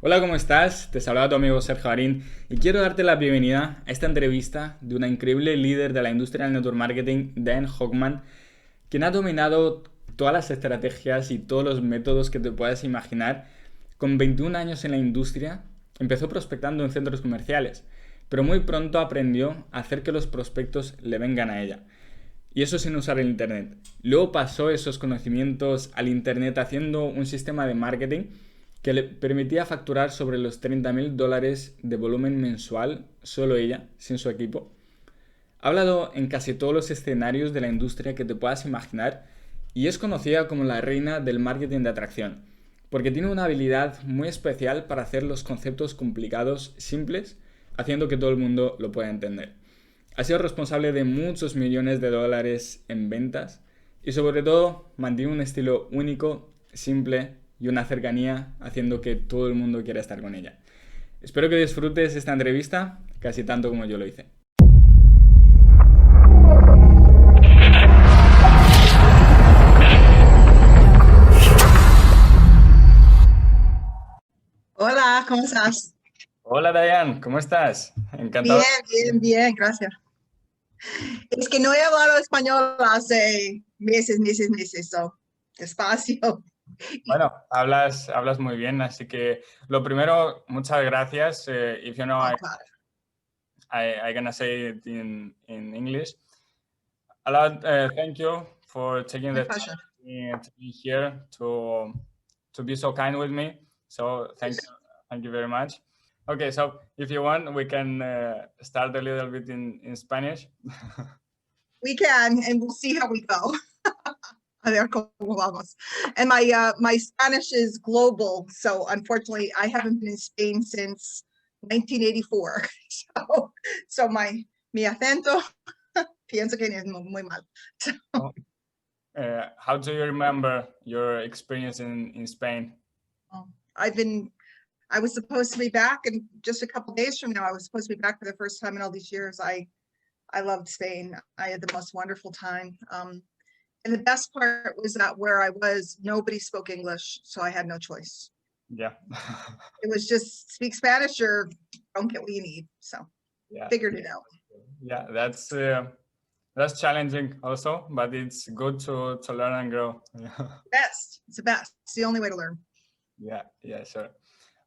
Hola, ¿cómo estás? Te saluda tu amigo Sergio Arín y quiero darte la bienvenida a esta entrevista de una increíble líder de la industria del network marketing, Diane Hochman, quien ha dominado todas las estrategias y todos los métodos que te puedas imaginar. Con 21 años en la industria, empezó prospectando en centros comerciales, pero muy pronto aprendió a hacer que los prospectos le vengan a ella. Y eso sin usar el Internet. Luego pasó esos conocimientos al Internet haciendo un sistema de marketing que le permitía facturar sobre los $30.000 de volumen mensual, solo ella, sin su equipo. Ha hablado en casi todos los escenarios de la industria que te puedas imaginar y es conocida como la reina del marketing de atracción, porque tiene una habilidad muy especial para hacer los conceptos complicados simples, haciendo que todo el mundo lo pueda entender. Ha sido responsable de muchos millones de dólares en ventas y sobre todo mantiene un estilo único, simple y una cercanía haciendo que todo el mundo quiera estar con ella. Espero que disfrutes esta entrevista casi tanto como yo lo hice. Hola, ¿cómo estás? Hola Diane, ¿cómo estás? Encantado. Bien, bien, bien, gracias. Es que no he hablado español hace meses, so, despacio. Bueno, hablas muy bien, así que lo primero, muchas gracias. If you know, Oh, I, claro. I gonna say it in English. A lot, thank you for taking My the pleasure. time to be here to be so kind with me. So thank you very much. Okay, so if you want, we can start a little bit in Spanish. We can, and we'll see how we go. A ver cómo vamos. And my Spanish is global, so unfortunately, I haven't been in Spain since 1984. So mi acento, pienso que es muy mal. How do you remember your experience in Spain? I was supposed to be back, and just a couple days from now, I was supposed to be back for the first time in all these years. I loved Spain. I had the most wonderful time. And the best part was that where I was, nobody spoke English, so I had no choice. Yeah. It was just speak Spanish or don't get what you need. So Yeah. figured it out. Yeah, that's challenging also, but it's good to learn and grow. Best. It's the best. It's the only way to learn. Yeah, sure.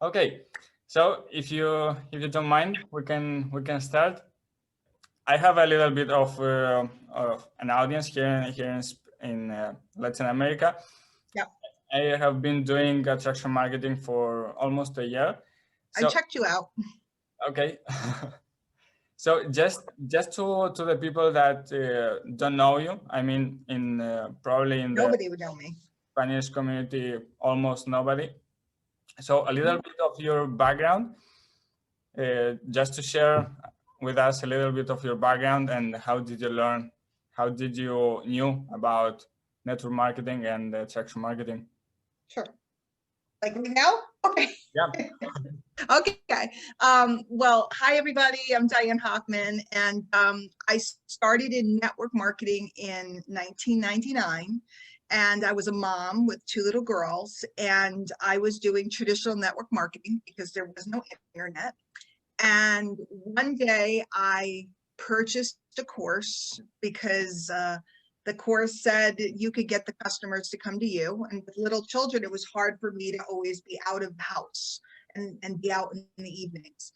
Okay, so if you don't mind, we can start. I have a little bit of an audience here in Latin America. Yep. I have been doing attraction marketing for almost a year. So, I checked you out. Okay. So just to the people that don't know you, I mean, probably in nobody would know me. Spanish community, almost nobody. So a little bit of your background, just to share with us a little bit of your background and how did you learn, how did you knew about network marketing and attraction marketing? Sure. Like now? Okay. Yeah. Okay. Well, hi, everybody. I'm Diane Hochman, and I started in network marketing in 1999. And I was a mom with 2 little girls, and I was doing traditional network marketing because there was no internet. And one day I purchased a course because the course said you could get the customers to come to you. And with little children, it was hard for me to always be out of the house and be out in the evenings.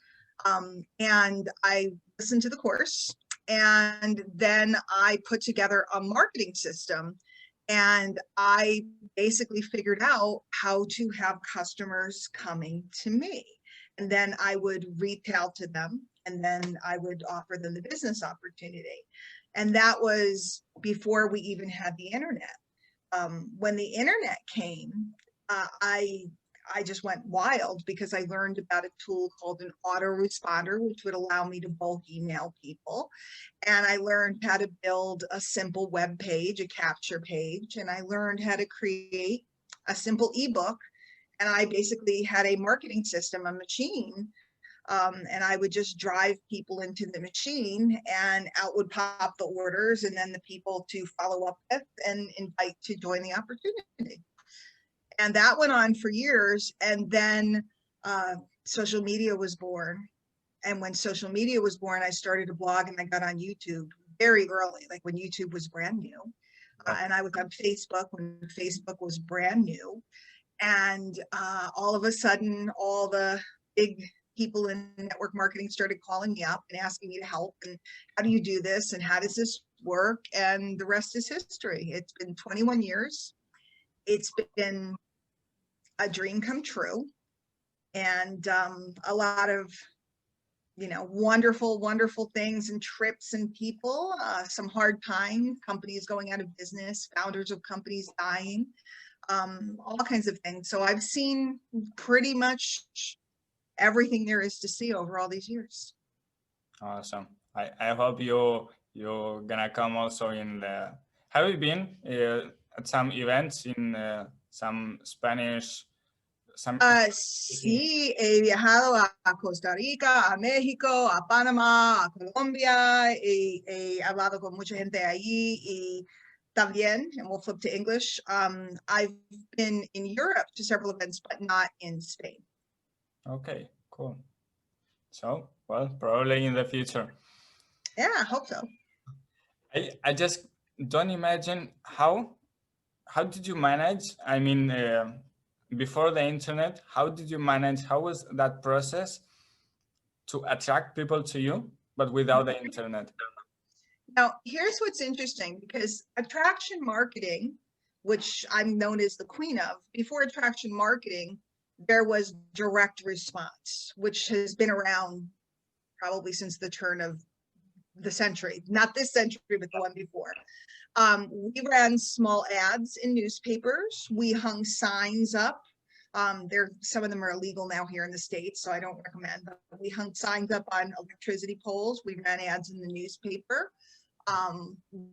And I listened to the course, and then I put together a marketing system, and I basically figured out how to have customers coming to me. And then I would retail to them, and then I would offer them the business opportunity. And that was before we even had the internet. When the internet came, I just went wild because I learned about a tool called an autoresponder, which would allow me to bulk email people. And I learned how to build a simple web page, a capture page, and I learned how to create a simple ebook. And I basically had a marketing system, a machine, and I would just drive people into the machine, and out would pop the orders and then the people to follow up with and invite to join the opportunity. And that went on for years. And then social media was born. And when social media was born, I started a blog and I got on YouTube very early, like when YouTube was brand new. And I was on Facebook when Facebook was brand new. And all of a sudden, all the big people in network marketing started calling me up and asking me to help. And how do you do this? And how does this work? And the rest is history. It's been 21 years. It's been a dream come true. And a lot of wonderful things and trips and people, some hard times, companies going out of business, founders of companies dying, all kinds of things. So I've seen pretty much everything there is to see over all these years. Awesome. I hope you're gonna come also in the. Have you been at some events in some Spanish? Sí, he viajado a Costa Rica, a México, a Panamá, a Colombia, he hablado con mucha gente allí y también, and we'll flip to English, I've been in Europe to several events, but not in Spain. Okay, cool. So, well, probably in the future. Yeah, I hope so. I just don't imagine how did you manage? I mean, before the internet, how did you manage? How was that process to attract people to you, but without the internet? Now, here's what's interesting, because attraction marketing, which I'm known as the queen of, before attraction marketing, there was direct response, which has been around probably since the turn of the century, not this century, but the one before. We ran small ads in newspapers. We hung signs up. Some of them are illegal now here in the States, so I don't recommend them. We hung signs up on electricity poles. We ran ads in the newspaper.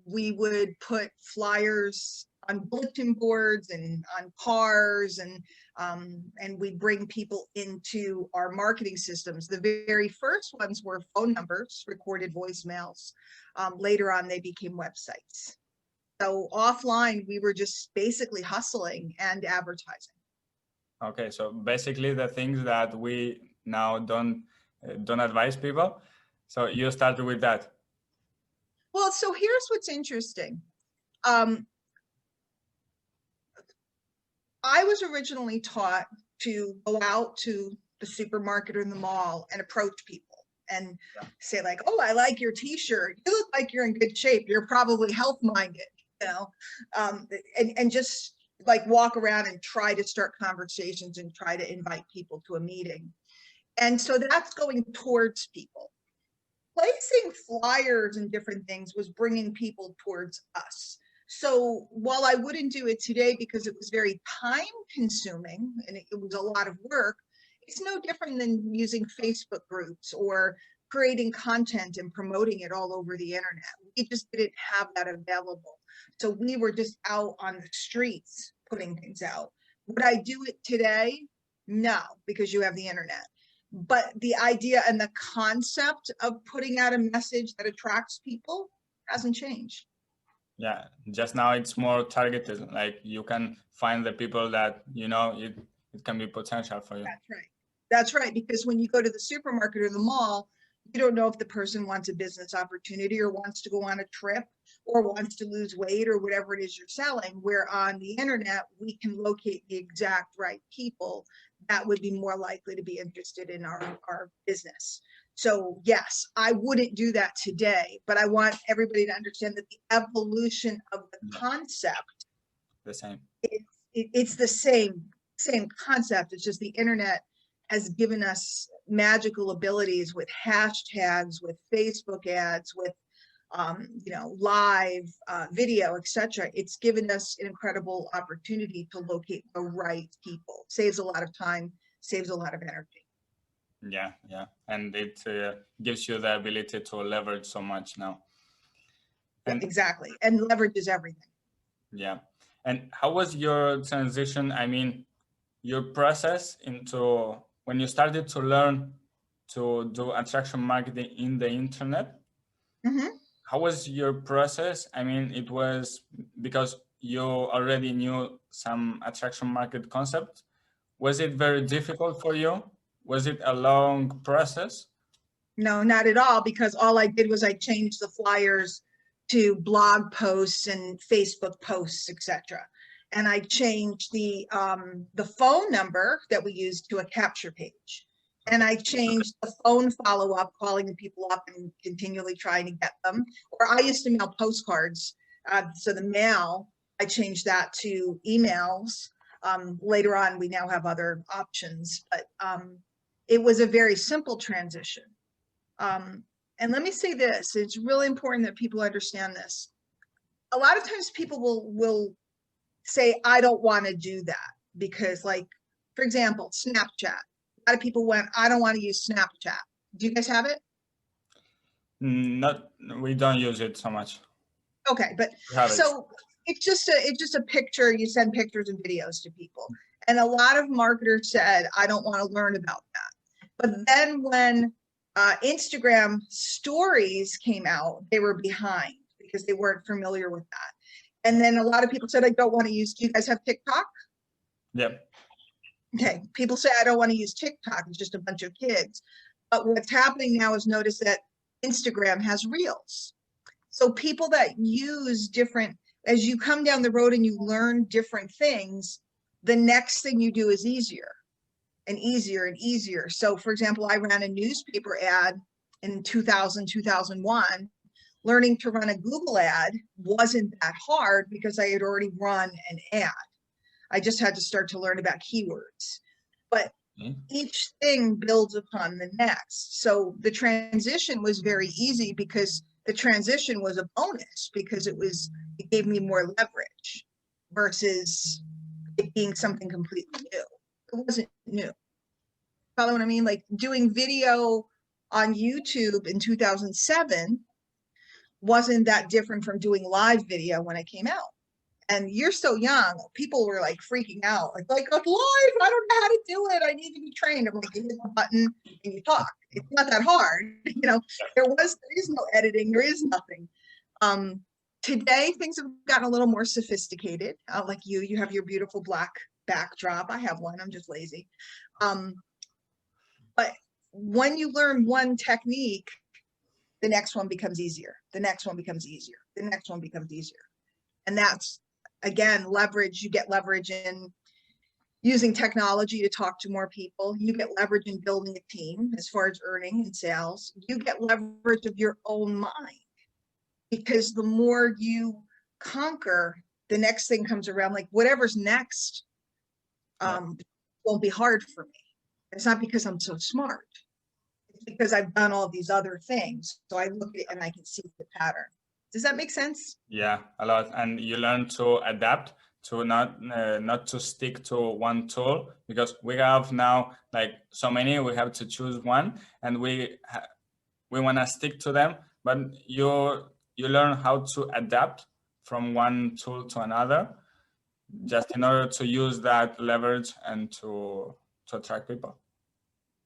We would put flyers on bulletin boards and on cars, and we'd bring people into our marketing systems. The very first ones were phone numbers, recorded voicemails. Later on, they became websites. So offline, we were just basically hustling and advertising. Okay, so basically the things that we now don't advise people. So you started with that. Well, so here's what's interesting. I was originally taught to go out to the supermarket or the mall and approach people and say like, oh, I like your t-shirt. You look like you're in good shape. You're probably health-minded, and just like walk around and try to start conversations and try to invite people to a meeting. And so that's going towards people. Placing flyers and different things was bringing people towards us. So while I wouldn't do it today because it was very time consuming and it was a lot of work, it's no different than using Facebook groups or creating content and promoting it all over the internet. We just didn't have that available. So we were just out on the streets putting things out. Would I do it today? No, because you have the internet. But the idea and the concept of putting out a message that attracts people hasn't changed. Yeah, just now it's more targeted. Like you can find the people that, it can be potential for you. That's right. That's right. Because when you go to the supermarket or the mall, you don't know if the person wants a business opportunity or wants to go on a trip or wants to lose weight or whatever it is you're selling. Where on the internet, we can locate the exact right people that would be more likely to be interested in our business. So yes, I wouldn't do that today, but I want everybody to understand that the evolution of the concept, the same. It's the same concept. It's just the internet has given us magical abilities with hashtags, with Facebook ads, with live video, etc. It's given us an incredible opportunity to locate the right people. Saves a lot of time, saves a lot of energy. Yeah, and it gives you the ability to leverage so much now. And exactly, and leverage is everything. Yeah, and how was your transition? I mean, your process into when you started to learn to do attraction marketing in the internet. Mm-hmm. How was your process? I mean, it was because you already knew some attraction market concept. Was it very difficult for you was it a long process? No, not at all, because all I did was I changed the flyers to blog posts and Facebook posts, etc. And I changed the phone number that we used to a capture page. And I changed the phone follow-up, calling the people up and continually trying to get them. Or I used to mail postcards. So the mail, I changed that to emails. Later on, we now have other options, but it was a very simple transition. And let me say this, it's really important that people understand this. A lot of times people will say, I don't want to do that because, like, for example, Snapchat. A lot of people went, I don't want to use Snapchat. Do you guys have it? Not, we don't use it so much. Okay, but so it's just a picture. You send pictures and videos to people. And a lot of marketers said, I don't want to learn about that. But then when Instagram stories came out, they were behind because they weren't familiar with that. And then a lot of people said, I don't want to use, do you guys have TikTok? Yep. Okay, people say, I don't want to use TikTok, it's just a bunch of kids. But what's happening now is notice that Instagram has reels. So people that use different, as you come down the road and you learn different things, the next thing you do is easier and easier and easier. So for example, I ran a newspaper ad in 2000, 2001. Learning to run a Google ad wasn't that hard because I had already run an ad. I just had to start to learn about keywords. But each thing builds upon the next. So the transition was very easy because the transition was a bonus because it gave me more leverage versus it being something completely new. It wasn't new. Follow what I mean? Like doing video on YouTube in 2007 wasn't that different from doing live video when it came out. And you're so young, people were like freaking out, like live, I don't know how to do it. I need to be trained. I'm like, you hit the button and you talk. It's not that hard. You know, there is no editing, there is nothing. Today, things have gotten a little more sophisticated. Like you have your beautiful black backdrop. I have one, I'm just lazy. But when you learn one technique, the next one becomes easier. The next one becomes easier. The next one becomes easier. And that's, again, leverage. You get leverage in using technology to talk to more people. You get leverage in building a team as far as earning and sales. You get leverage of your own mind because the more you conquer, the next thing comes around. Like whatever's next won't be hard for me. It's not because I'm so smart. It's because I've done all these other things. So I look at it and I can see the pattern. Does that make sense? Yeah, a lot. And you learn to adapt, to not to stick to one tool, because we have now like so many, we have to choose one and we want to stick to them, but you learn how to adapt from one tool to another, just in order to use that leverage and to attract people.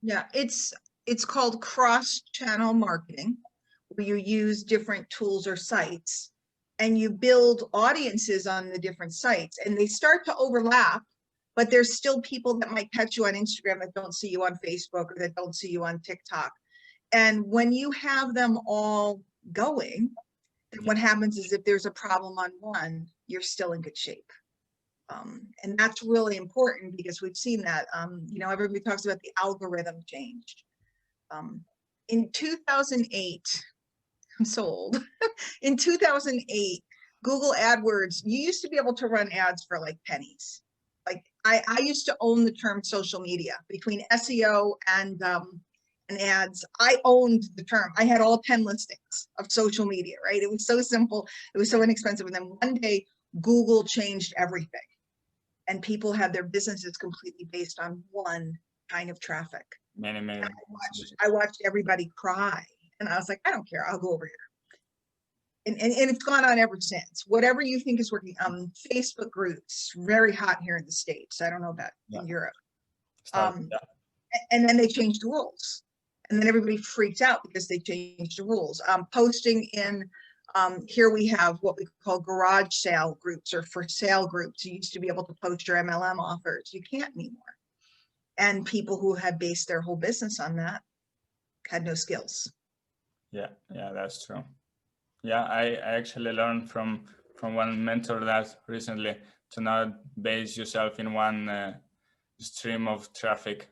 Yeah, it's called cross-channel marketing, where you use different tools or sites and you build audiences on the different sites and they start to overlap, but there's still people that might catch you on Instagram that don't see you on Facebook or that don't see you on TikTok. And when you have them all going, what happens is if there's a problem on one, you're still in good shape. And that's really important because we've seen that, you know, everybody talks about the algorithm changed. In 2008, I'm so old. In 2008, Google AdWords, you used to be able to run ads for like pennies. Like I used to own the term social media between SEO and ads. I owned the term. I had all 10 listings of social media, right? It was so simple. It was so inexpensive. And then one day Google changed everything and people had their businesses completely based on one kind of traffic. Many. I watched everybody cry. And I was like, I don't care, I'll go over here. And it's gone on ever since. Whatever you think is working, Facebook groups, very hot here in the States. I don't know about in Europe. And then they changed the rules. And then everybody freaked out because they changed the rules. Posting in, here we have what we call garage sale groups or for sale groups. You used to be able to post your MLM offers. You can't anymore. And people who had based their whole business on that had no skills. Yeah, that's true. Yeah, I actually learned from one mentor that recently to not base yourself in one stream of traffic.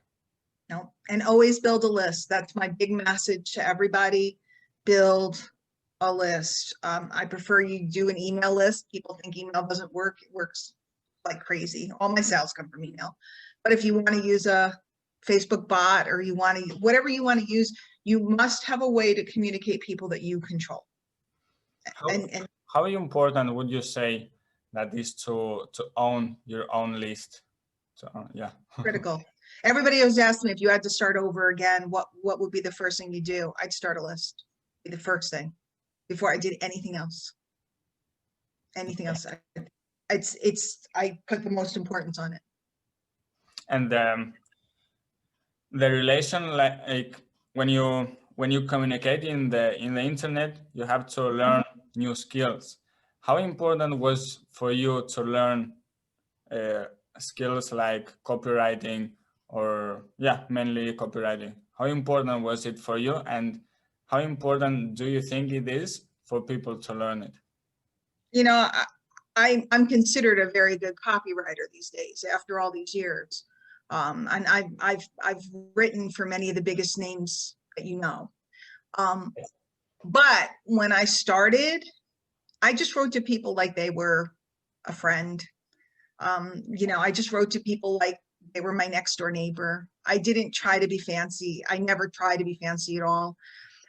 No, and always build a list. That's my big message to everybody. Build a list. I prefer you do an email list. People think email doesn't work. It works like crazy. All my sales come from email. But if you want to use a Facebook bot or you want to, whatever you want to use, you must have a way to communicate people that you control. How important would you say that is to own your own list? Yeah. Critical. Everybody always asks me if you had to start over again, what would be the first thing you do? I'd start a list. Be the first thing before I did anything else. Anything else. I put the most importance on it. And the relation, like when you communicate in the internet, you have to learn new skills. How important was for you to learn skills like copywriting, or mainly copywriting? How important was it for you, and how important do you think it is for people to learn it? You know, I'm considered a very good copywriter these days after all these years. And I've written for many of the biggest names that you know. But when I started, I just wrote to people like they were a friend. You know, I just wrote to people like they were my next door neighbor. I didn't try to be fancy. I never tried to be fancy at all.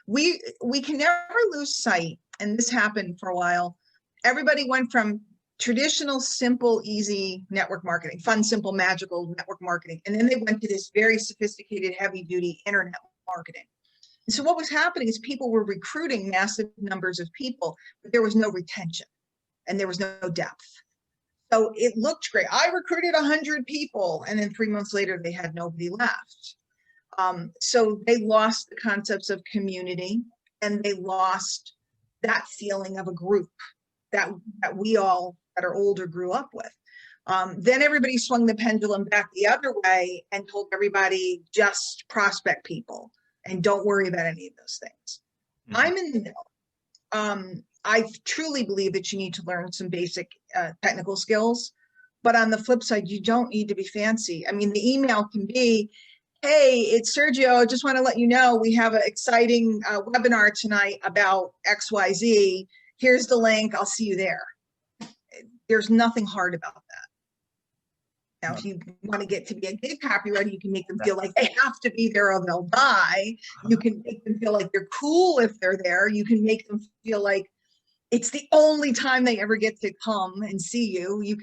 We can never lose sight, and this happened for a while. Everybody went from traditional, simple, easy network marketing, fun, simple, magical network marketing. And then they went to this very sophisticated, heavy duty internet marketing. And so what was happening is people were recruiting massive numbers of people, but there was no retention and there was no depth. So it looked great. I recruited 100 people, and then 3 months later, they had nobody left. So they lost the concepts of community, and they lost that feeling of a group that we all that are older grew up with. Then everybody swung the pendulum back the other way and told everybody just prospect people and don't worry about any of those things. Mm-hmm. I'm in the middle. I truly believe that you need to learn some basic technical skills, but on the flip side, you don't need to be fancy. I mean, the email can be, hey, it's Sergio. I just want to let you know we have an exciting webinar tonight about XYZ. Here's the link. I'll see you there. There's nothing hard about that. Now, if you want to get to be a good copywriter, you can make them feel like they have to be there or they'll die. You can make them feel like they're cool if they're there. You can make them feel like it's the only time they ever get to come and see you. You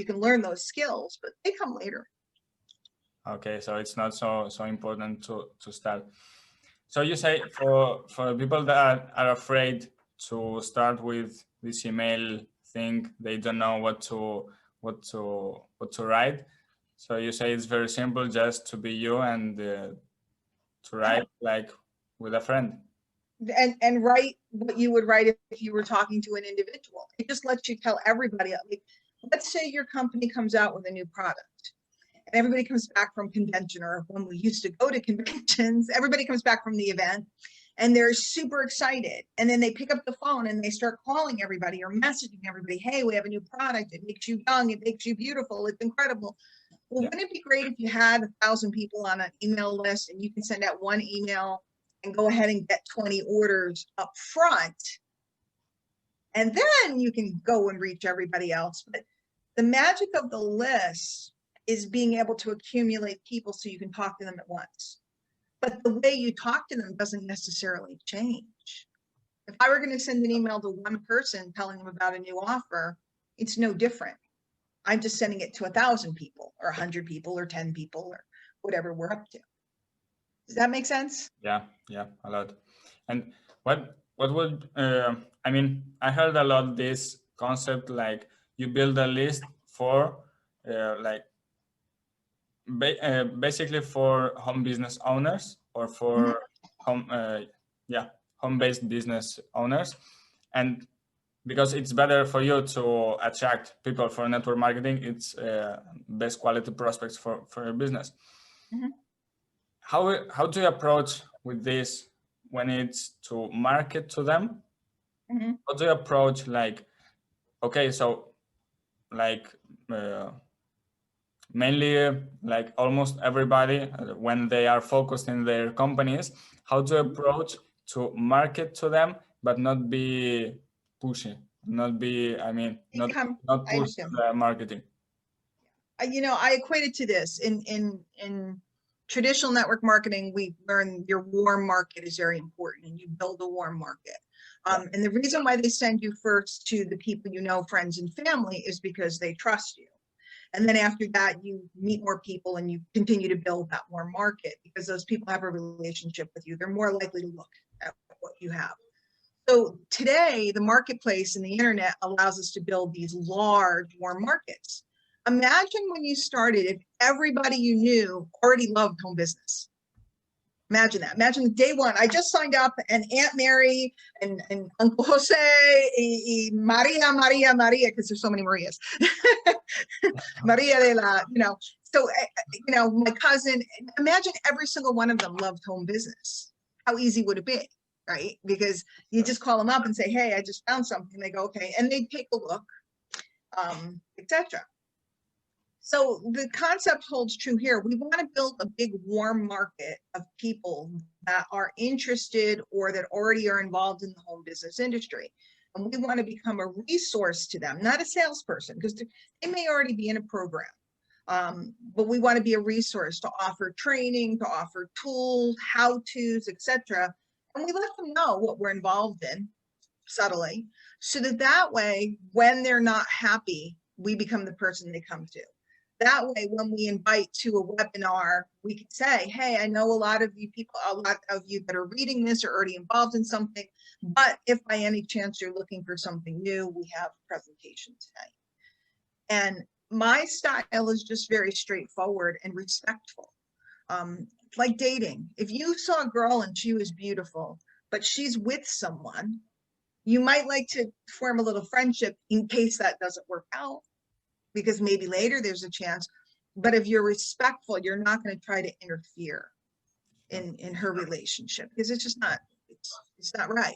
can learn those skills, but they come later. Okay, so it's not so important to start. So you say for people that are afraid to start with this email thing, they don't know what to write. So you say it's very simple, just to be you and to write like with a friend. And write what you would write if you were talking to an individual. It just lets you tell everybody. Like, let's say your company comes out with a new product, and everybody comes back from convention, or when we used to go to conventions, everybody comes back from the event and they're super excited. And then they pick up the phone and they start calling everybody or messaging everybody. Hey, we have a new product. It makes you young. It makes you beautiful. It's incredible. Well, wouldn't it be great if you had 1,000 people on an email list and you can send out one email and go ahead and get 20 orders up front, and then you can go and reach everybody else. But the magic of the list is being able to accumulate people so you can talk to them at once. But the way you talk to them doesn't necessarily change. If I were going to send an email to one person telling them about a new offer, it's no different. I'm just sending it to 1,000 people or 100 people or 10 people or whatever we're up to. Does that make sense? Yeah, a lot. And what would I mean? I heard a lot this concept, like you build a list for basically for home business owners, or for home-based business owners, and because it's better for you to attract people for network marketing, it's best quality prospects for your business. Mhm. How do you approach with this when it's to market to them? Mhm. How do you approach, like, okay, so like mainly like almost everybody when they are focused in their companies, how to approach to market to them but not be pushy, not be, I mean, not I push understand. the marketing. You know, I equate it to this. In traditional network marketing, we learn your warm market is very important, and you build a warm market. And the reason why they send you first to the people you know, friends and family, is because they trust you. And then after that, you meet more people and you continue to build that warm market because those people have a relationship with you. They're more likely to look at what you have. So today, the marketplace and the internet allows us to build these large warm markets. Imagine when you started, if everybody you knew already loved home business. Imagine that. Imagine day one. I just signed up, and Aunt Mary and Uncle Jose, Maria, because there's so many Marias. Maria de la, you know. So, you know, my cousin. Imagine every single one of them loved home business. How easy would it be, right? Because you just call them up and say, "Hey, I just found something." They go, "Okay," and they take a look, etc. So the concept holds true here. We want to build a big warm market of people that are interested or that already are involved in the home business industry. And we want to become a resource to them, not a salesperson, because they may already be in a program. But we want to be a resource to offer training, to offer tools, how-tos, etc. And we let them know what we're involved in subtly, so that way, when they're not happy, we become the person they come to. That way, when we invite to a webinar, we can say, hey, I know a lot of you people, a lot of you that are reading this are already involved in something, but if by any chance you're looking for something new, we have a presentation tonight. And my style is just very straightforward and respectful. Like dating. If you saw a girl and she was beautiful, but she's with someone, you might like to form a little friendship in case that doesn't work out, because maybe later there's a chance. But if you're respectful, you're not going to try to interfere in her relationship, because it's just not, it's not right.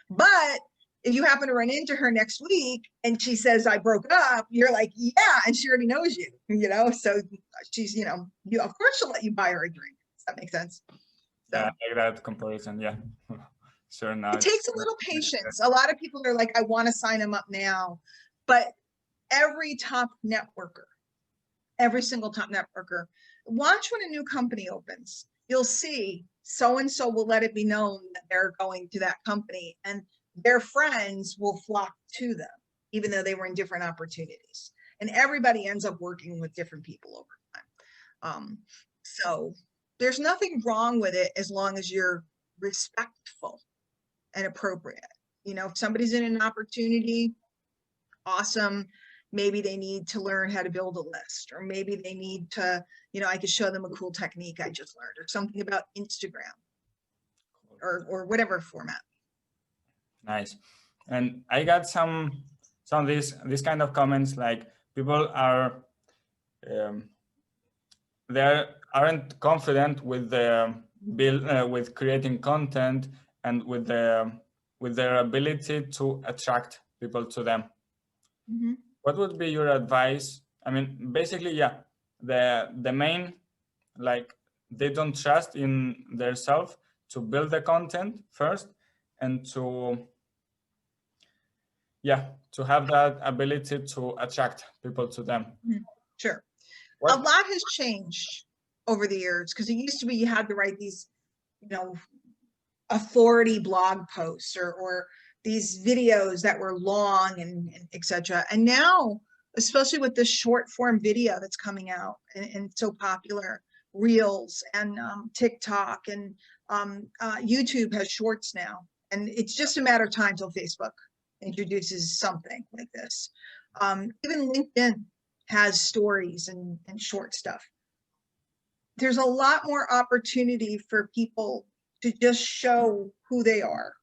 But if you happen to run into her next week and she says, I broke up, you're like, yeah, and she already knows you, you know, so she's, you know, you, of course she'll let you buy her a drink. Does that make sense? So, yeah, I like that comparison. Yeah. Sure. Now it takes a little patience. A lot of people are like, I want to sign them up now, but every top networker, every single top networker, watch when a new company opens. You'll see so-and-so will let it be known that they're going to that company, and their friends will flock to them, even though they were in different opportunities. And everybody ends up working with different people over time. So there's nothing wrong with it as long as you're respectful and appropriate. You know, if somebody's in an opportunity, awesome. Maybe they need to learn how to build a list, or maybe they need to, you know, I could show them a cool technique I just learned, or something about Instagram, or whatever format. Nice. And I got some of these kind of comments, like people are they aren't confident with the with creating content and with their ability to attract people to them. Mm-hmm. What would be your advice? I mean, basically, yeah, the main, like, they don't trust in themselves to build the content first, and to have that ability to attract people to them. Mm-hmm. Sure. A lot has changed over the years, because it used to be you had to write these, you know, authority blog posts, or these videos that were long and etc. And now, especially with this short form video that's coming out and so popular, Reels and TikTok and YouTube has shorts now, and it's just a matter of time till Facebook introduces something like this. Even LinkedIn has stories and short stuff. There's a lot more opportunity for people to just show who they are,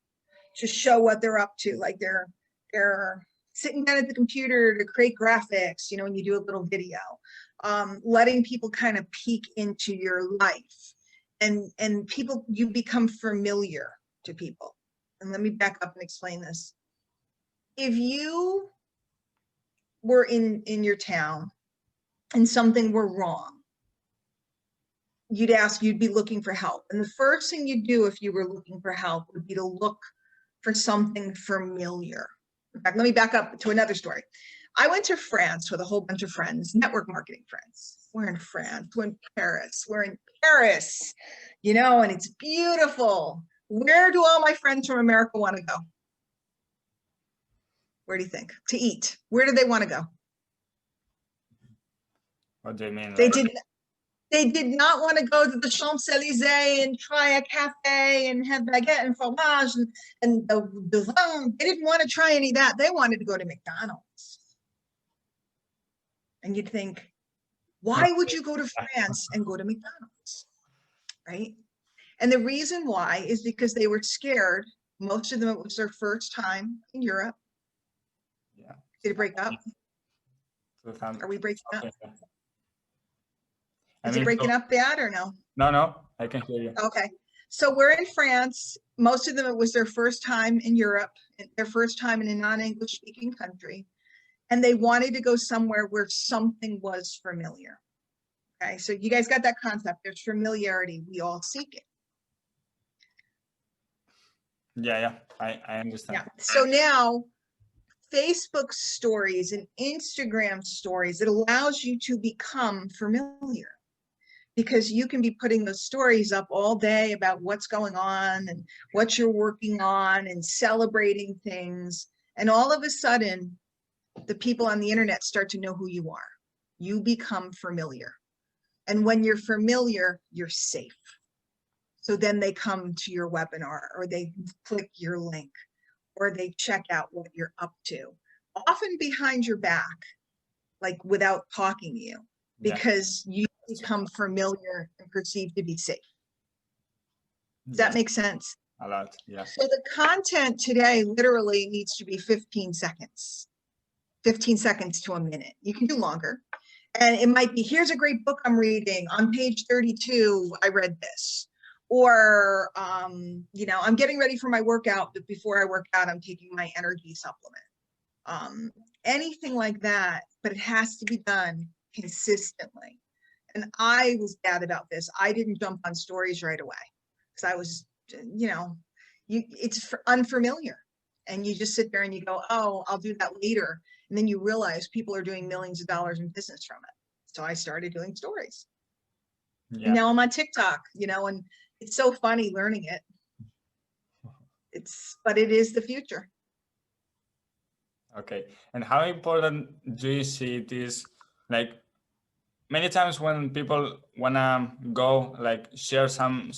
to show what they're up to. Like they're sitting down at the computer to create graphics, you know, when you do a little video. letting people kind of peek into your life, and people, you become familiar to people. And let me back up and explain this. If you were in your town and something were wrong, you'd be looking for help. And the first thing you'd do if you were looking for help would be to look for something familiar. In fact, let me back up to another story. I went to France with a whole bunch of friends, network marketing friends. We're in France, we're in Paris, you know, and it's beautiful. Where do all my friends from America want to go? Where do you think? To eat. Where do they want to go? What do you mean? They did not want to go to the Champs-Élysées and try a cafe and have baguette and fromage and the vin. They didn't want to try any of that. They wanted to go to McDonald's. And you'd think, why would you go to France and go to McDonald's, right? And the reason why is because they were scared. Most of them, it was their first time in Europe. Yeah. Did it break up? Are we breaking up? Is it breaking up bad or no? No, I can hear you. Okay. So we're in France. Most of them, it was their first time in Europe, their first time in a non-English speaking country. And they wanted to go somewhere where something was familiar. Okay, so you guys got that concept. There's familiarity. We all seek it. Yeah, I understand. Yeah. So now Facebook stories and Instagram stories, it allows you to become familiar, because you can be putting those stories up all day about what's going on and what you're working on and celebrating things. And all of a sudden, the people on the internet start to know who you are. You become familiar. And when you're familiar, you're safe. So then they come to your webinar, or they click your link, or they check out what you're up to, often behind your back, like without talking to you, because you become familiar and perceived to be safe. Does that make sense? A lot, yes. So the content today literally needs to be 15 seconds. 15 seconds to a minute. You can do longer. And it might be, here's a great book I'm reading. On page 32, I read this. Or, you know, I'm getting ready for my workout, but before I work out, I'm taking my energy supplement. Anything like that, but it has to be done consistently. And I was bad about this. I didn't jump on stories right away because I was, you know, it's unfamiliar. And you just sit there and you go, oh, I'll do that later. And then you realize people are doing millions of dollars in business from it. So I started doing stories. Yeah. And now I'm on TikTok, you know, and it's so funny learning it. But it is the future. Okay. And how important do you see it is, like, many times when people wanna go, like, share some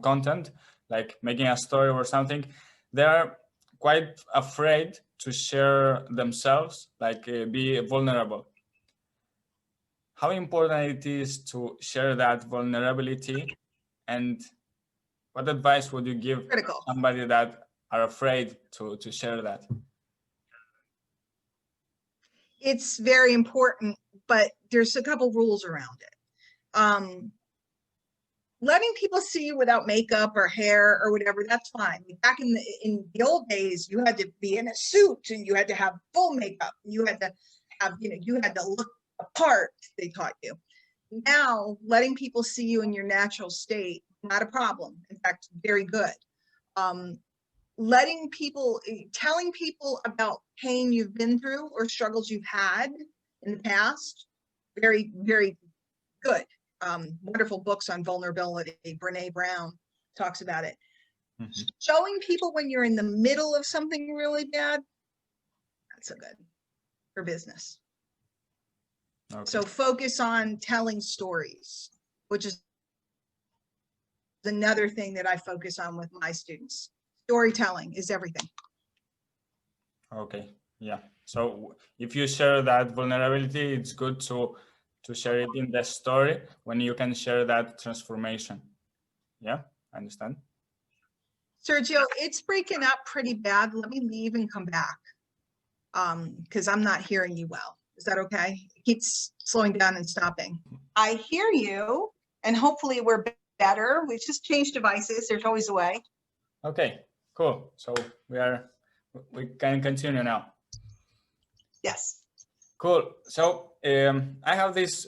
content, like making a story or something, they're quite afraid to share themselves, like be vulnerable. How important it is to share that vulnerability, and what advice would you give somebody that are afraid to share that? It's very important, but there's a couple rules around it. Letting people see you without makeup or hair or whatever, that's fine. Back in the old days, you had to be in a suit and you had to have full makeup. You had to have, you know, you had to look apart, they taught you. Now, letting people see you in your natural state, not a problem. In fact, very good. Telling people about pain you've been through or struggles you've had in the past, very, very good. Wonderful books on vulnerability. Brene Brown talks about it. Mm-hmm. Showing people when you're in the middle of something really bad, not so good for business. Okay. So focus on telling stories, which is another thing that I focus on with my students. Storytelling is everything. Okay, yeah. So if you share that vulnerability, it's good to share it in the story when you can share that transformation. Yeah, I understand. Sergio, it's breaking up pretty bad. Let me leave and come back because I'm not hearing you well. Is that okay? It keeps slowing down and stopping. I hear you, and hopefully we're better. We've just changed devices. There's always a way. Okay, cool. So we can continue now. Yes. Cool. So I have this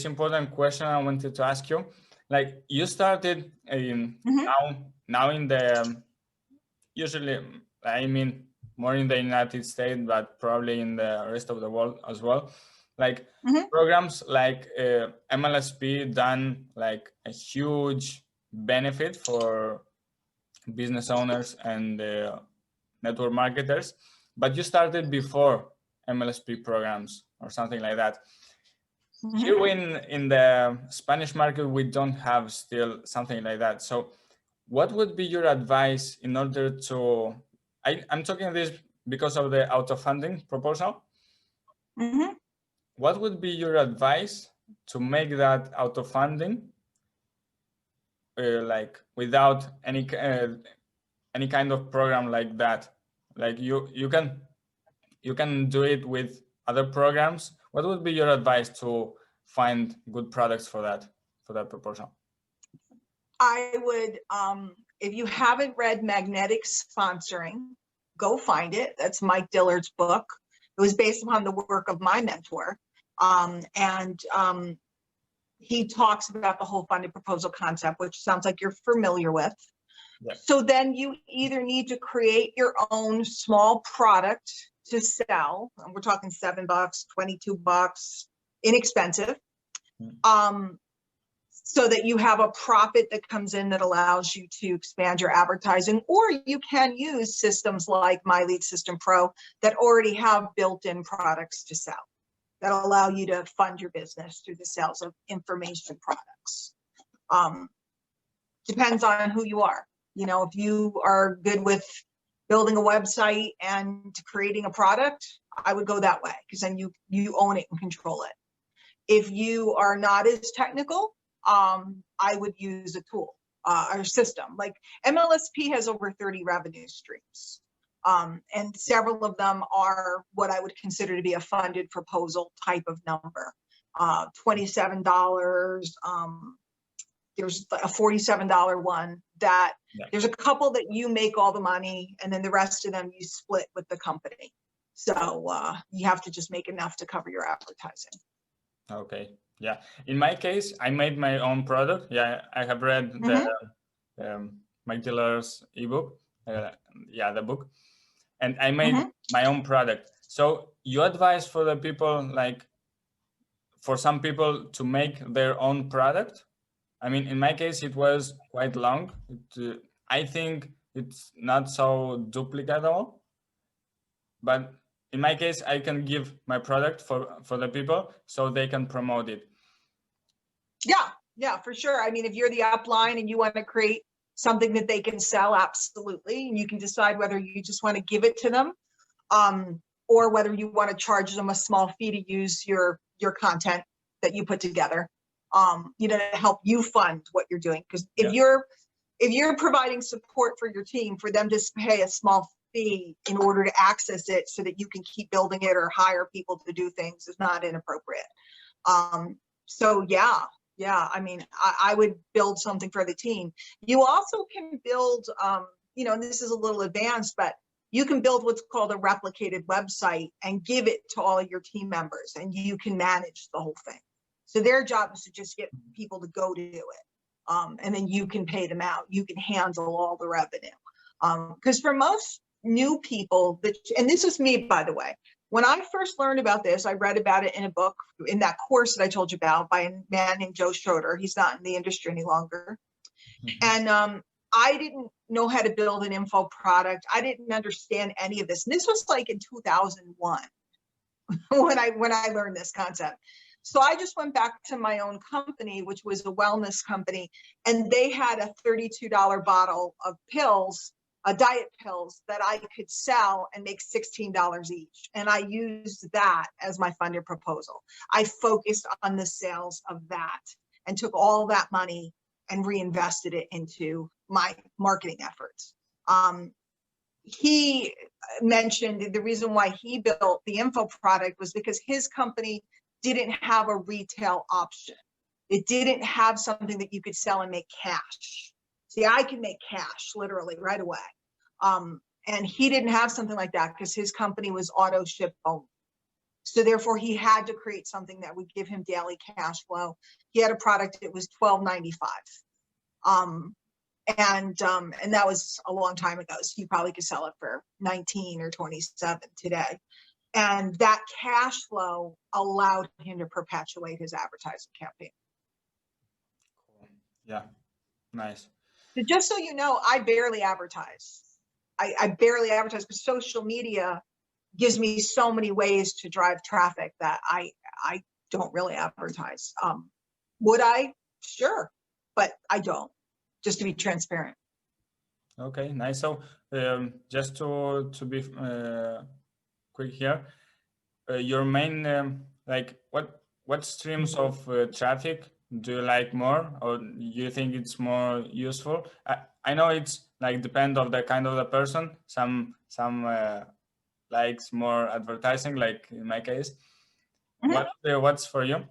important question I wanted to ask you. Like you started now in the usually, I mean, more in the United States, but probably in the rest of the world as well. Like programs like MLSP done like a huge benefit for business owners and network marketers, but you started before MLSP programs or something like that. Here in the Spanish market, we don't have still something like that. So what would be your advice in order to, I'm talking this because of the auto-funding proposal. What would be your advice to make that auto-funding like without any kind of program like that? Like you can do it with other programs. What would be your advice to find good products for that proposal? I would, if you haven't read Magnetic Sponsoring, go find it. That's Mike Dillard's book. It was based upon the work of my mentor. He talks about the whole funded proposal concept, which sounds like you're familiar with. Yeah. So then you either need to create your own small product to sell. And we're talking $7, $22, inexpensive. So that you have a profit that comes in that allows you to expand your advertising, or you can use systems like My Lead System Pro that already have built-in products to sell that allow you to fund your business through the sales of information products. Depends on who you are. You know, if you are good with building a website and creating a product, I would go that way because then you own it and control it. If you are not as technical, I would use a tool or system. Like MLSP has over 30 revenue streams. And several of them are what I would consider to be a funded proposal type of number. $27, there's a $47 one that there's a couple that you make all the money and then the rest of them you split with the company. So you have to just make enough to cover your advertising. Okay. Yeah. In my case, I made my own product. Yeah, I have read the Mike Dillard's ebook. The book, and I made my own product. So you advise for the people, like for some people to make their own product? I mean, in my case, it was quite long. I think it's not so duplicatable, but in my case, I can give my product for the people so they can promote it. Yeah, for sure. I mean, if you're the upline and you want to create something that they can sell, absolutely. And you can decide whether you just want to give it to them or whether you want to charge them a small fee to use your content that you put together, to help you fund what you're doing. Because if you're providing support for your team, for them to pay a small fee in order to access it so that you can keep building it or hire people to do things is not inappropriate. So yeah, I mean, I would build something for the team. You also can build, and this is a little advanced, but you can build what's called a replicated website and give it to all of your team members, and you can manage the whole thing. So their job is to just get people to go to do it. And then you can pay them out. You can handle all the revenue. Because for most new people, and this is me, by the way, when I first learned about this, I read about it in a book, in that course that I told you about by a man named Joe Schroeder. He's not in the industry any longer. And I didn't know how to build an info product. I didn't understand any of this. And this was like in 2001 when I learned this concept. So I just went back to my own company, which was a wellness company, and they had a $32 bottle of pills, diet pills that I could sell and make $16 each. And I used that as my funded proposal. I focused on the sales of that and took all that money and reinvested it into my marketing efforts. he mentioned the reason why he built the info product was because his company didn't have a retail option. It didn't have something that you could sell and make cash. See, I can make cash literally right away. And he didn't have something like that because his company was auto ship only. So therefore he had to create something that would give him daily cash flow. He had a product that was $12.95. And that was a long time ago. So you probably could sell it for 19 or 27 today. And that cash flow allowed him to perpetuate his advertising campaign. Cool. Yeah, nice. So just so you know, I barely advertise. I barely advertise because social media gives me so many ways to drive traffic that I don't really advertise. Would I? Sure, but I don't. Just to be transparent. Okay, nice. So just to be quick here, your main like what streams of traffic do you like more, or you think it's more useful? I know it's like depend of the kind of the person. Some likes more advertising, like in my case. Mm-hmm. What's for you?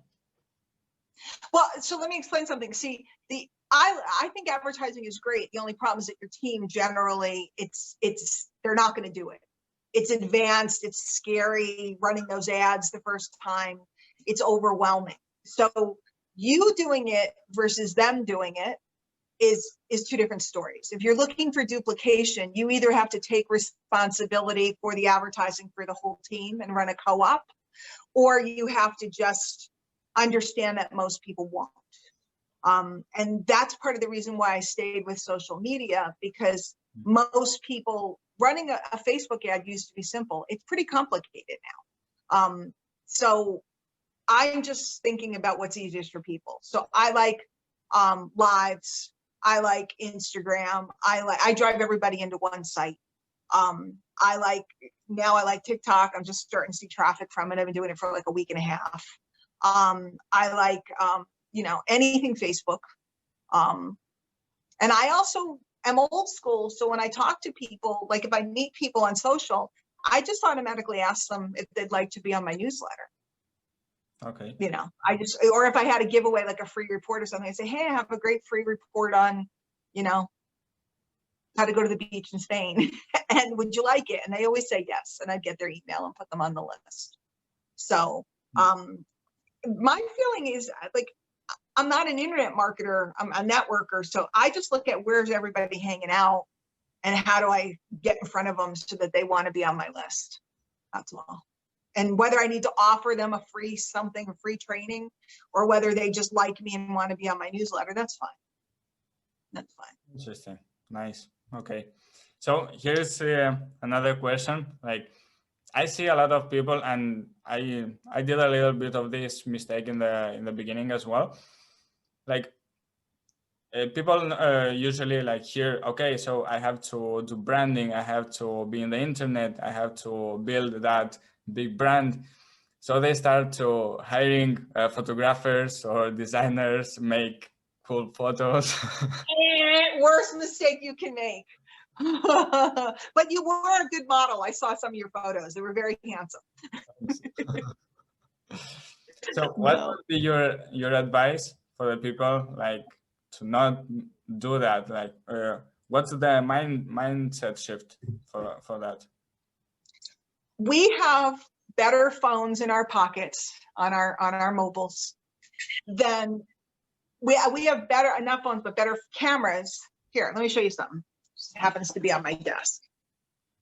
Well, so let me explain something. See, I think advertising is great. The only problem is that your team generally, they're not going to do it. It's advanced. It's scary running those ads the first time. It's overwhelming. So you doing it versus them doing it is two different stories. If you're looking for duplication, you either have to take responsibility for the advertising for the whole team and run a co-op, or you have to just understand that most people won't. And that's part of the reason why I stayed with social media, because most people running a Facebook ad used to be simple. It's pretty complicated now. So I'm just thinking about what's easiest for people. So I like lives. I like Instagram. I drive everybody into one site. I like TikTok. I'm just starting to see traffic from it. I've been doing it for like a week and a half. I like, anything Facebook. And I also am old school. So when I talk to people, like if I meet people on social, I just automatically ask them if they'd like to be on my newsletter. Okay. Or if I had a giveaway, like a free report or something, I say, hey, I have a great free report on, how to go to the beach in Spain. And would you like it? And they always say yes. And I'd get their email and put them on the list. So, my feeling is like, I'm not an internet marketer, I'm a networker. So I just look at where's everybody hanging out and how do I get in front of them so that they want to be on my list. That's all. And whether I need to offer them a free training, or whether they just like me and want to be on my newsletter, that's fine. That's fine. Interesting. Nice. Okay. So here's another question. Like, I see a lot of people, and I did a little bit of this mistake in the beginning as well. Like people usually like hear, okay, so I have to do branding, I have to be in the internet, I have to build that big brand. So they start to hiring photographers or designers, make cool photos. Worst mistake you can make. But you were a good model. I saw some of your photos. They were very handsome. So what would be your advice for the people, like, to not do that? Like, what's the mindset shift for that? We have better phones in our pockets on our mobiles than we have enough phones, but better cameras. Here, let me show you something. Just happens to be on my desk.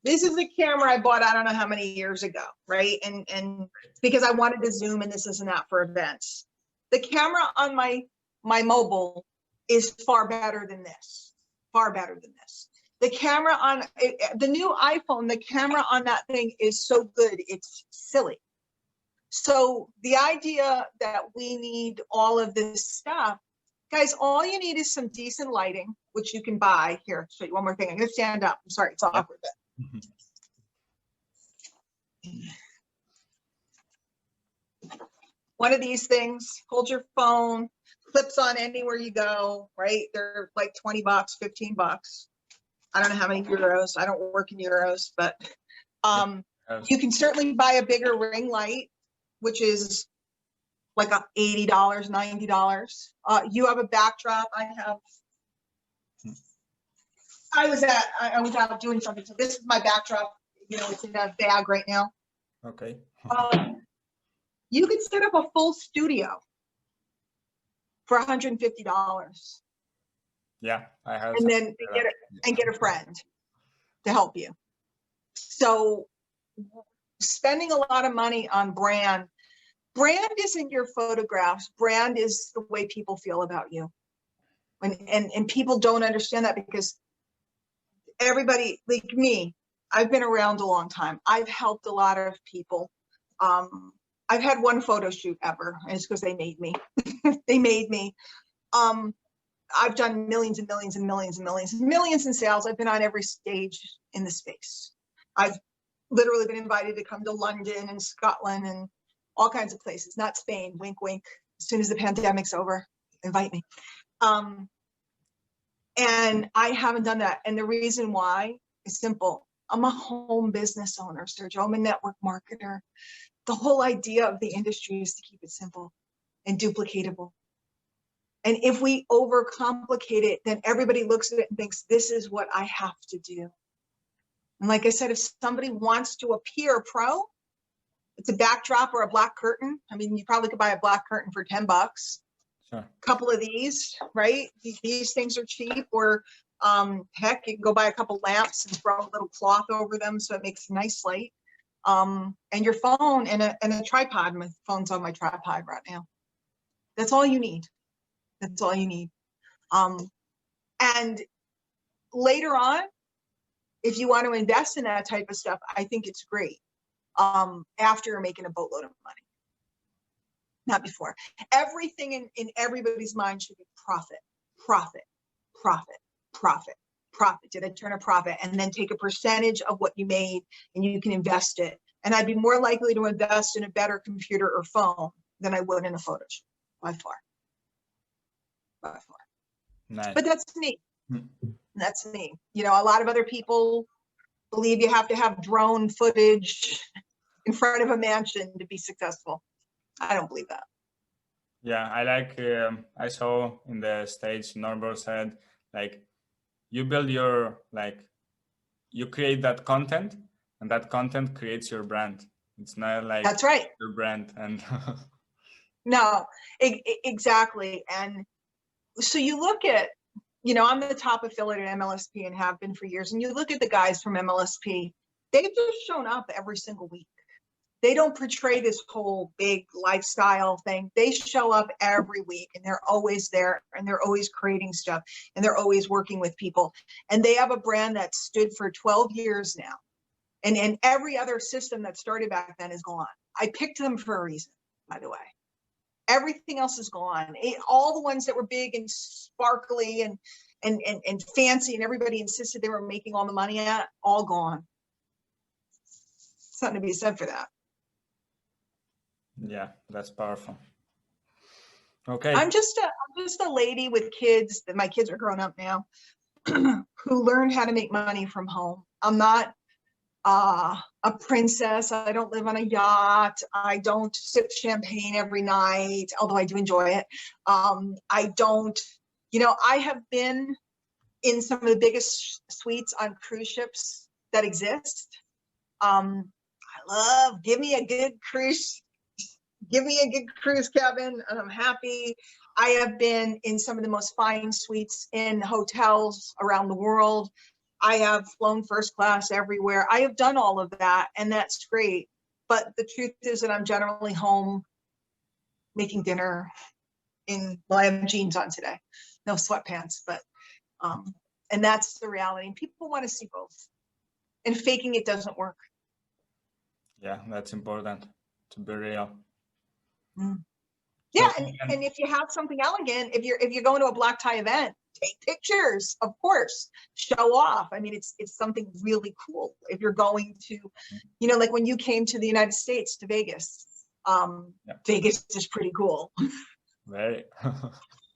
This is a camera I bought, I don't know how many years ago, right? And because I wanted to zoom and this and that for events. The camera on my mobile is far better than this, far better than this. The camera on the new iPhone, the camera on that thing is so good, it's silly. So the idea that we need all of this stuff, guys, all you need is some decent lighting, which you can buy. Here, I'll show you one more thing. I'm gonna stand up. I'm sorry, it's awkward. One of these things, hold your phone, clips on anywhere you go, right? They're like $20, $15. I don't know how many euros. I don't work in euros, but Yes. you can certainly buy a bigger ring light, which is like $80, $90. You have a backdrop. I was out doing something. So this is my backdrop. You know, it's in a bag right now. Okay. You could set up a full studio for $150. Yeah, I have. And then get a friend to help you. So spending a lot of money on brand isn't your photographs. Brand is the way people feel about you. And people don't understand that, because everybody, like me, I've been around a long time. I've helped a lot of people. I've had one photo shoot ever, and it's because they made me. They made me. I've done millions and millions and millions and millions in sales. I've been on every stage in the space. I've literally been invited to come to London and Scotland and all kinds of places, not Spain, wink, wink. As soon as the pandemic's over, invite me. And I haven't done that. And the reason why is simple. I'm a home business owner, Sergio. I'm a network marketer. The whole idea of the industry is to keep it simple and duplicatable. And if we overcomplicate it, then everybody looks at it and thinks, this is what I have to do. And like I said, if somebody wants to appear pro, it's a backdrop or a black curtain. I mean, you probably could buy a black curtain for $10. Sure. A couple of these, right? These things are cheap. Or heck, you can go buy a couple lamps and throw a little cloth over them so it makes a nice light. And your phone and a tripod. My phone's on my tripod right now. That's all you need. That's all you need. And later on, if you want to invest in that type of stuff, I think it's great. After you're making a boatload of money, not before. Everything in everybody's mind should be profit, profit, profit, profit, profit. Did I turn a profit? And then take a percentage of what you made and you can invest it. And I'd be more likely to invest in a better computer or phone than I would in a photo shoot, by far. By far. Nice. But that's me. That's me. You know, a lot of other people believe you have to have drone footage in front of a mansion to be successful. I don't believe that. Yeah, I like, I saw in the stage, Norbert said, like, you build your, like, you create that content, and that content creates your brand. It's not like that's right. Your brand. And no, exactly. And so you look at, you know, I'm the top affiliate at MLSP and have been for years. And you look at the guys from MLSP, they've just shown up every single week. They don't portray this whole big lifestyle thing. They show up every week and they're always there and they're always creating stuff and they're always working with people. And they have a brand that stood for 12 years now. And every other system that started back then is gone. I picked them for a reason, by the way. Everything else is gone. All the ones that were big and sparkly and fancy and everybody insisted they were making all the money at, all gone. Something to be said for that. Yeah, that's powerful. Okay. I'm just a lady with kids. That my kids are grown up now, who learned how to make money from home. I'm not a princess. I don't live on a yacht. I don't sip champagne every night, although I do enjoy it. I don't, you know, I have been in some of the biggest suites on cruise ships that exist. I love, give me a good cruise cabin and I'm happy. I have been in some of the most fine suites in hotels around the world. I have flown first class everywhere. I have done all of that, and that's great. But the truth is that I'm generally home making dinner well, I have jeans on today, no sweatpants, but, and that's the reality. And people want to see both. And faking it doesn't work. Yeah, that's important, to be real. Yeah, and if you have something elegant, if you're going to a black tie event, take pictures, of course, show off. I mean, it's something really cool. If you're going to, you know, like when you came to the United States, to Vegas, Vegas is pretty cool. Very.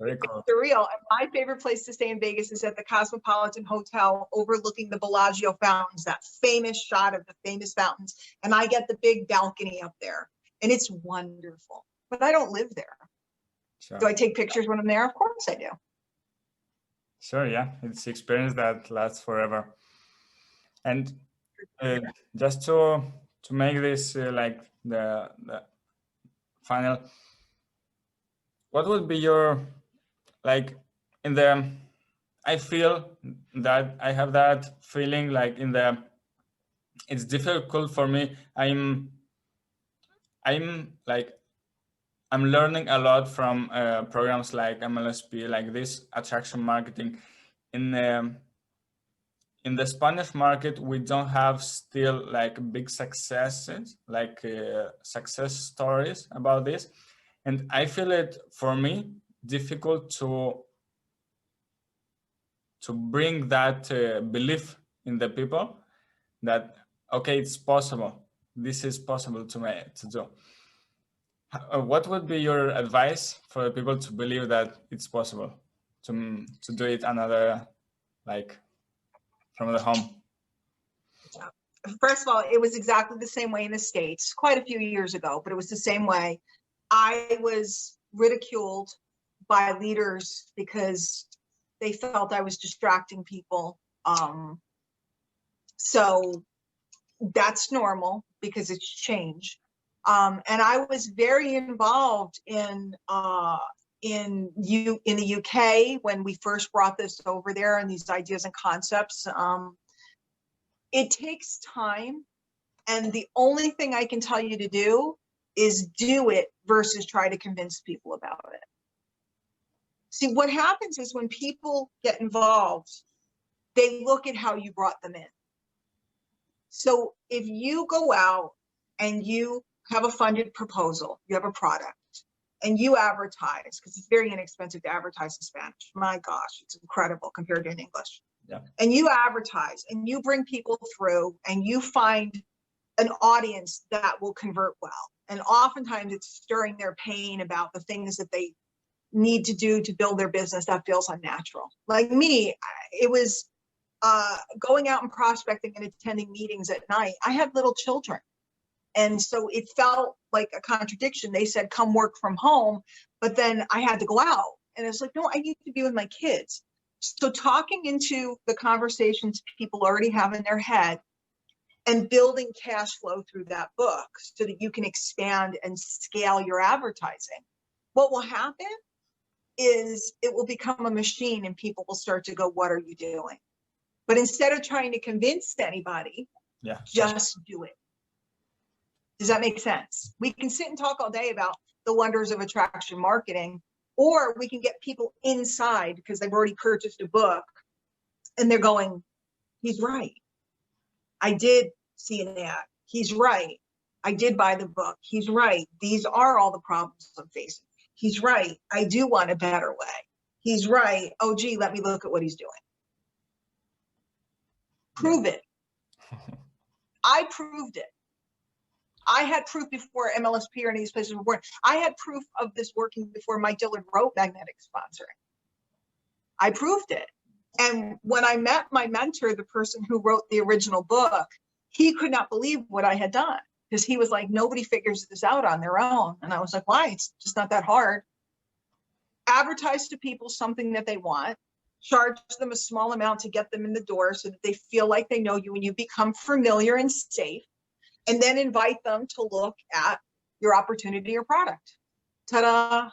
Very cool. Surreal. And my favorite place to stay in Vegas is at the Cosmopolitan Hotel overlooking the Bellagio fountains, that famous shot of the famous fountains. And I get the big balcony up there. And it's wonderful. But I don't live there. Sure. Do I take pictures when I'm there? Of course I do. Sure, yeah. It's experience that lasts forever. And just to make this like the final, what would be your, like, in the, I feel that I have that feeling like in the, it's difficult for me. I'm like, I'm learning a lot from programs like MLSP, like this attraction marketing. In the Spanish market, we don't have still like big successes, like success stories about this. And I feel it, for me, difficult to bring that belief in the people that, okay, it's possible. This is possible to do. What would be your advice for people to believe that it's possible to do it another, like, from the home? First of all, it was exactly the same way in the States quite a few years ago, but it was the same way. I was ridiculed by leaders because they felt I was distracting people. So that's normal because it's change. And I was very involved in the UK when we first brought this over there and these ideas and concepts. It takes time, and the only thing I can tell you to do is do it versus try to convince people about it. See, what happens is when people get involved, they look at how you brought them in. So if you go out and you have a funded proposal, you have a product, and you advertise, because it's very inexpensive to advertise in Spanish. My gosh, it's incredible compared to in English. Yeah. And you advertise and you bring people through and you find an audience that will convert well. And oftentimes it's stirring their pain about the things that they need to do to build their business that feels unnatural. Like me, it was going out and prospecting and attending meetings at night. I had little children. And so it felt like a contradiction. They said, come work from home, but then I had to go out. And it's like, no, I need to be with my kids. So talking into the conversations people already have in their head and building cash flow through that book so that you can expand and scale your advertising. What will happen is it will become a machine and people will start to go, what are you doing? But instead of trying to convince anybody, just do it. Does that make sense? We can sit and talk all day about the wonders of attraction marketing, or we can get people inside because they've already purchased a book and they're going, he's right. I did see an ad. He's right. I did buy the book. He's right. These are all the problems I'm facing. He's right. I do want a better way. He's right. Oh, gee, let me look at what he's doing. Prove it. I proved it. I had proof before MLSP or any of these places were born. I had proof of this working before Mike Dillard wrote Magnetic Sponsoring. I proved it. And when I met my mentor, the person who wrote the original book, he could not believe what I had done because he was like, nobody figures this out on their own. And I was like, why? It's just not that hard. Advertise to people something that they want, charge them a small amount to get them in the door so that they feel like they know you and you become familiar and safe. And then invite them to look at your opportunity or product. Ta-da!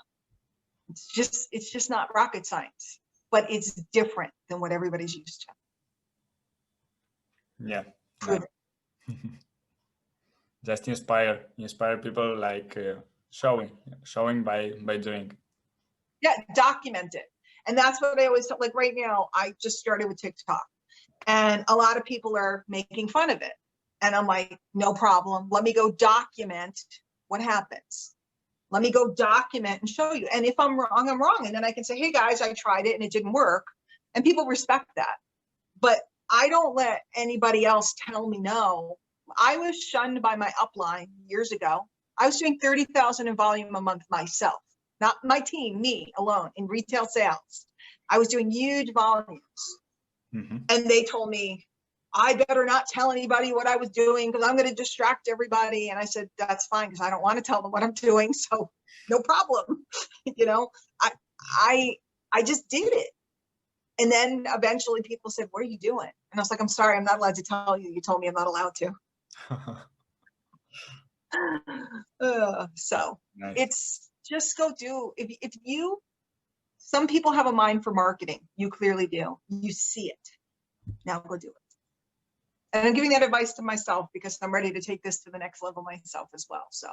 It's just not rocket science, but it's different than what everybody's used to. Yeah. Prove it. Just inspire people, like showing by doing. Yeah, document it. And that's what I always tell. Like right now, I just started with TikTok, and a lot of people are making fun of it. And I'm like, no problem. Let me go document what happens. Let me go document and show you. And if I'm wrong, I'm wrong. And then I can say, hey guys, I tried it and it didn't work. And people respect that. But I don't let anybody else tell me no. I was shunned by my upline years ago. I was doing 30,000 in volume a month myself. not my team, me alone in retail sales. I was doing huge volumes. And they told me, I better not tell anybody what I was doing because I'm going to distract everybody. And I said, that's fine, because I don't want to tell them what I'm doing. So no problem. You know, I just did it. And then eventually people said, what are you doing? And I was like, I'm sorry, I'm not allowed to tell you. You told me I'm not allowed to. So nice. It's just go do. If you, some people have a mind for marketing. You clearly do. You see it. Now go do it. And I'm giving that advice to myself because I'm ready to take this to the next level myself as well. So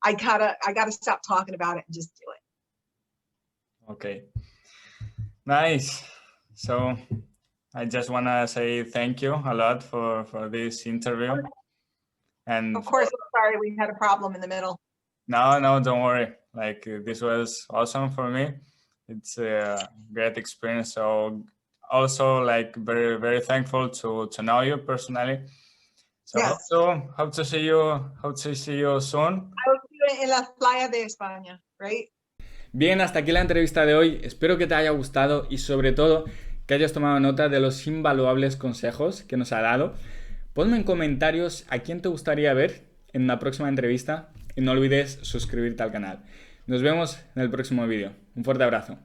I gotta stop talking about it and just do it. Okay. Nice. So I just want to say thank you a lot for this interview. And of course, I'm sorry we had a problem in the middle. No, don't worry. Like this was awesome for me. It's a great experience. So also like very, very thankful to know you personally. So yes. hope to see you soon. I will see you en las playas de España, right? Bien, hasta aquí la entrevista de hoy. Espero que te haya gustado y sobre todo que hayas tomado nota de los invaluables consejos que nos ha dado. Ponme en comentarios a quién te gustaría ver en una próxima entrevista y no olvides suscribirte al canal. Nos vemos en el próximo vídeo. Un fuerte abrazo.